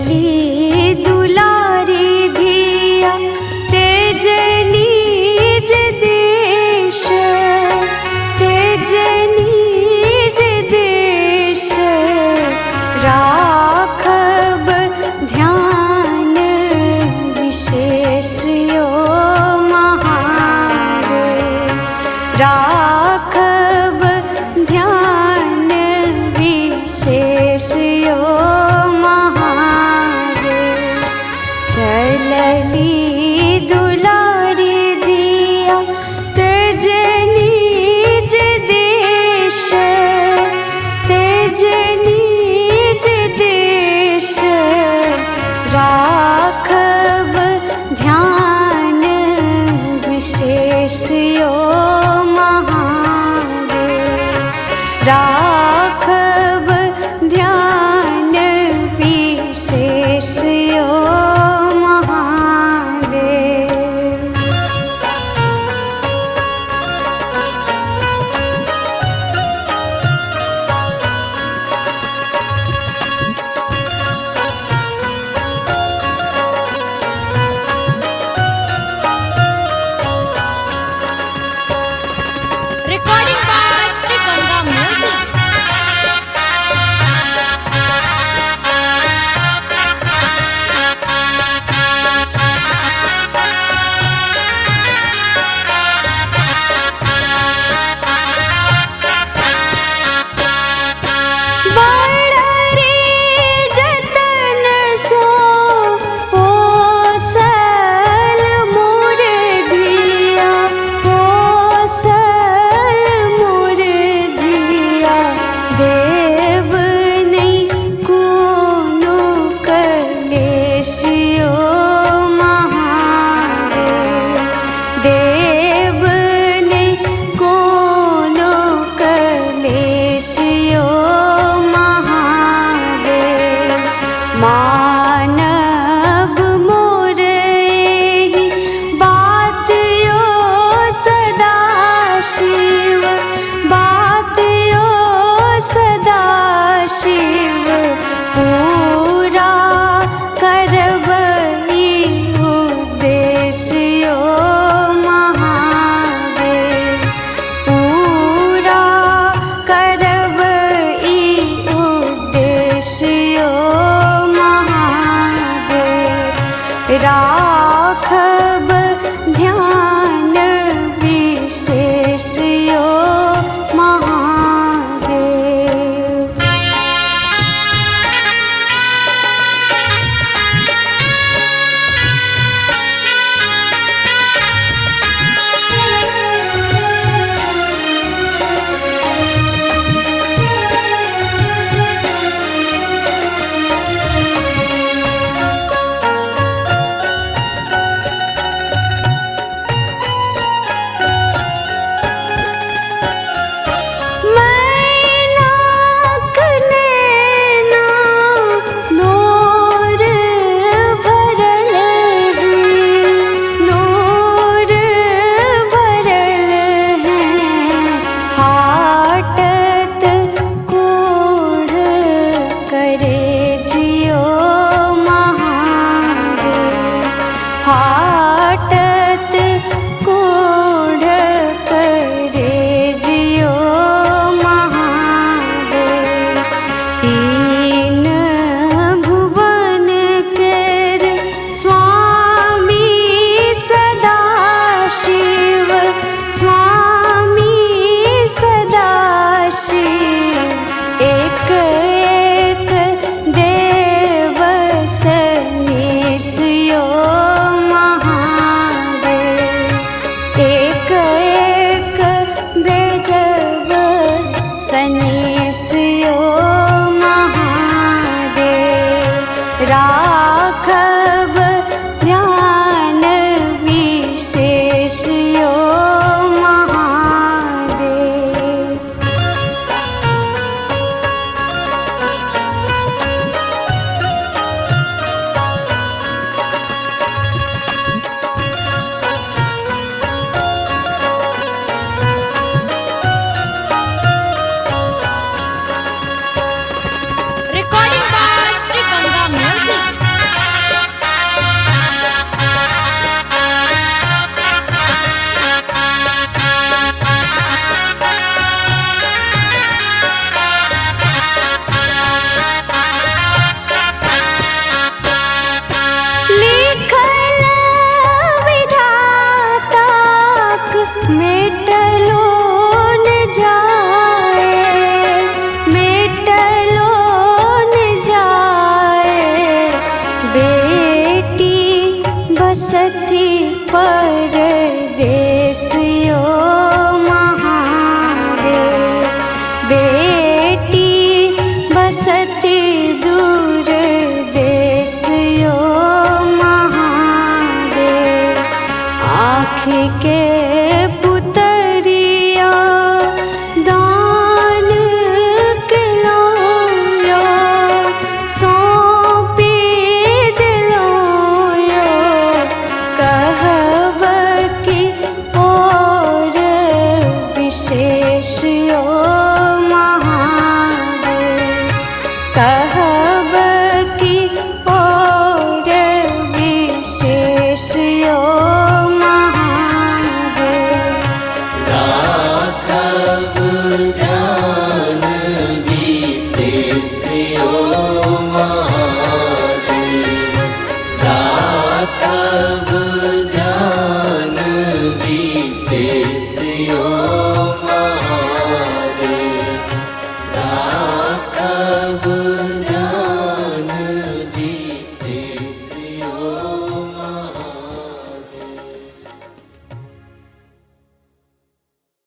दुलारी धिया तेज नीज देश, तेज नीज देश राखब ध्यान विशेष यो महादेव, राखब ध्यान विशेष यो महादेव। चलली दुलारी धिया तेज नीज देश, तेज नीज देश राखब ध्यान विशेष यो महादेव, राखब ध्यान विशेष यो Mahadev. Recording by Sri Ganga Music. बड़रे जतन सो पोसल मोर धिया, पोसल मोर धिया देव नहीं कोनो कलेश यो महादेव, देव नहीं कोनो कलेश यो महादेव। मानव मोर एहि बात यो सदा शिव, बात यो सदा शिव पूरा करब ई उद्देश्य यो महादेव, पूरा करब ई उद्देश्य यो महादेव, राखब ध्यान विशेष यो महादेव। बसती परदेसियो महादेव। बेटी बसती दूर देसियो महादेव। आँख के पुतरिया दान किलोयो सौंपी दिलोयो। कहब की और विशेष यो महादेव। कहब की और विशेष यो महादेव। राघव ध्यान विशेषयो महादेव। राघव